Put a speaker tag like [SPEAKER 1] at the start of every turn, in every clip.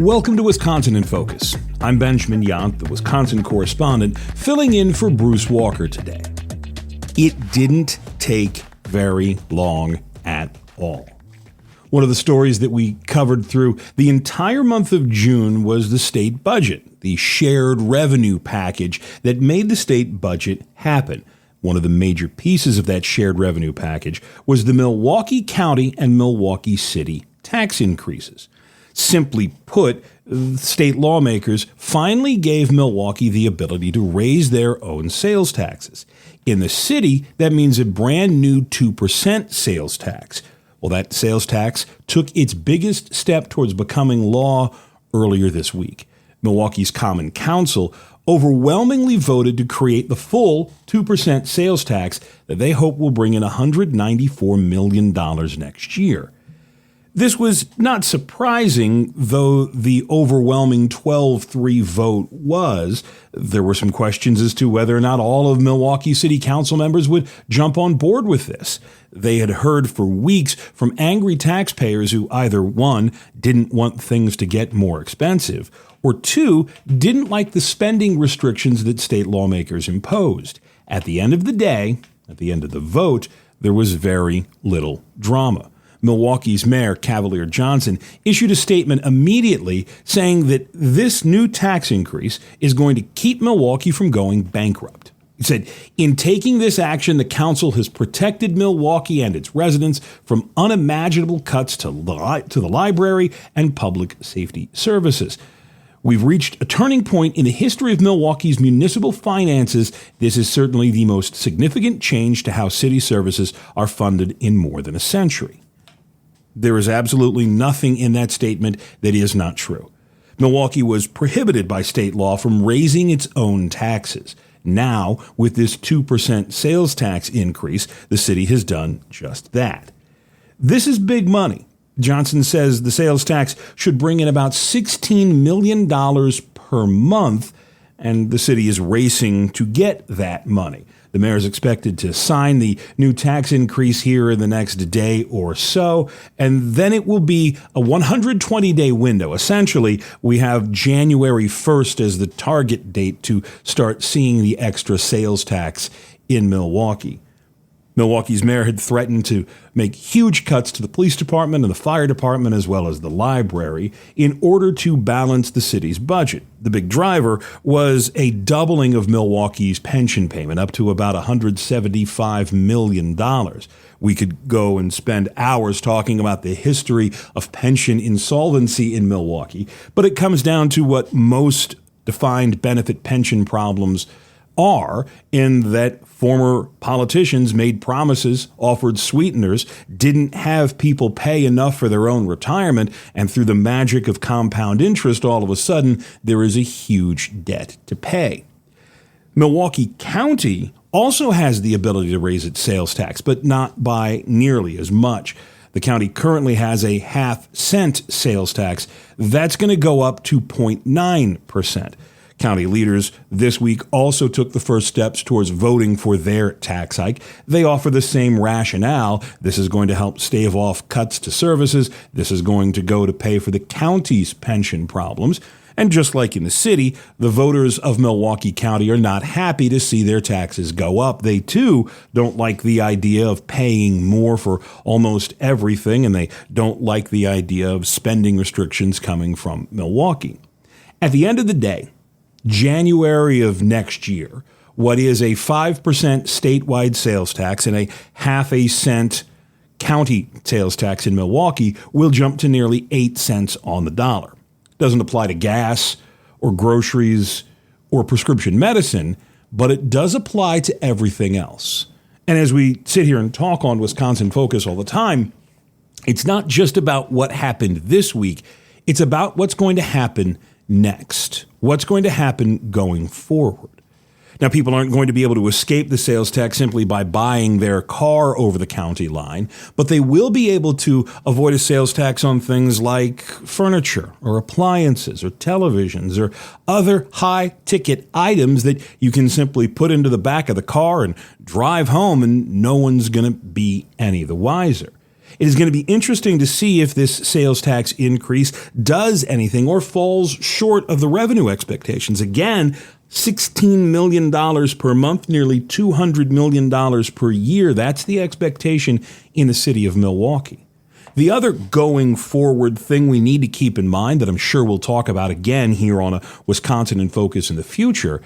[SPEAKER 1] Welcome to Wisconsin in Focus. I'm Benjamin Yount, the Wisconsin correspondent, filling in for Bruce Walker today. It didn't take very long at all. One of the stories that we covered through the entire month of June was the state budget, the shared revenue package that made the state budget happen. One of the major pieces of that shared revenue package was the Milwaukee County and Milwaukee City tax increases. Simply put, state lawmakers finally gave Milwaukee the ability to raise their own sales taxes. In the city, that means a brand new 2% sales tax. Well, that sales tax took its biggest step towards becoming law earlier this week. Milwaukee's Common Council overwhelmingly voted to create the full 2% sales tax that they hope will bring in $194 million next year. This was not surprising, though the overwhelming 12-3 vote was. There were some questions as to whether or not all of Milwaukee City Council members would jump on board with this. They had heard for weeks from angry taxpayers who either, one, didn't want things to get more expensive, or two, didn't like the spending restrictions that state lawmakers imposed. At the end of the day, at the end of the vote, there was very little drama. Milwaukee's Mayor Cavalier Johnson issued a statement immediately saying that this new tax increase is going to keep Milwaukee from going bankrupt. He said, "In taking this action, the council has protected Milwaukee and its residents from unimaginable cuts to the library and public safety services. We've reached a turning point in the history of Milwaukee's municipal finances. This is certainly the most significant change to how city services are funded in more than a century." There is absolutely nothing in that statement that is not true. Milwaukee was prohibited by state law from raising its own taxes. Now, with this 2% sales tax increase, the city has done just that. This is big money. Johnson says the sales tax should bring in about $16 million per month, and the city is racing to get that money. The mayor is expected to sign the new tax increase here in the next day or so, and then it will be a 120-day window. Essentially, we have January 1st as the target date to start seeing the extra sales tax in Milwaukee. Milwaukee's mayor had threatened to make huge cuts to the police department and the fire department as well as the library in order to balance the city's budget. The big driver was a doubling of Milwaukee's pension payment up to about $175 million. We could go and spend hours talking about the history of pension insolvency in Milwaukee, but it comes down to what most defined benefit pension problems are, in that former politicians made promises, offered sweeteners, didn't have people pay enough for their own retirement, and through the magic of compound interest, all of a sudden, there is a huge debt to pay. Milwaukee County also has the ability to raise its sales tax, but not by nearly as much. The county currently has a half-cent sales tax. That's going to go up to 0.9%. County leaders this week also took the first steps towards voting for their tax hike. They offer the same rationale. This is going to help stave off cuts to services. This is going to go to pay for the county's pension problems. And just like in the city, the voters of Milwaukee County are not happy to see their taxes go up. They, too, don't like the idea of paying more for almost everything, and they don't like the idea of spending restrictions coming from Milwaukee. At the end of the day, January of next year, what is a 5% statewide sales tax and a half-a-cent county sales tax in Milwaukee will jump to nearly 8 cents on the dollar. Doesn't apply to gas or groceries or prescription medicine, but it does apply to everything else. And as we sit here and talk on Wisconsin Focus all the time, it's not just about what happened this week. It's about what's going to happen next. What's going to happen going forward? Now, people aren't going to be able to escape the sales tax simply by buying their car over the county line, but they will be able to avoid a sales tax on things like furniture or appliances or televisions or other high-ticket items that you can simply put into the back of the car and drive home, and no one's going to be any the wiser. It is going to be interesting to see if this sales tax increase does anything or falls short of the revenue expectations. Again, $16 million per month, nearly $200 million per year. That's the expectation in the city of Milwaukee. The other going forward thing we need to keep in mind that I'm sure we'll talk about again here on a Wisconsin in Focus in the future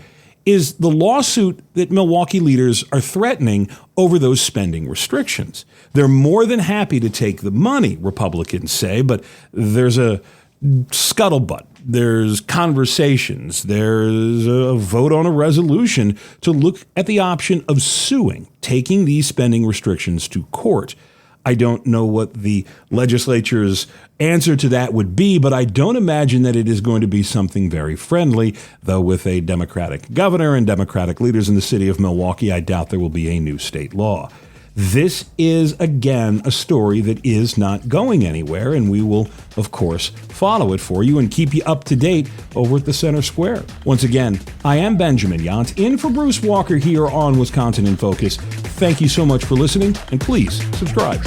[SPEAKER 1] is the lawsuit that Milwaukee leaders are threatening over those spending restrictions. They're more than happy to take the money, Republicans say, but there's a scuttlebutt. There's conversations. There's a vote on a resolution to look at the option of suing, taking these spending restrictions to court. I don't know what the legislature's answer to that would be, but I don't imagine that it is going to be something very friendly, though with a Democratic governor and Democratic leaders in the city of Milwaukee, I doubt there will be a new state law. This is, again, a story that is not going anywhere, and we will, of course, follow it for you and keep you up to date over at the Center Square. Once again, I am Benjamin Yount, in for Bruce Walker here on Wisconsin in Focus. Thank you so much for listening, and please subscribe.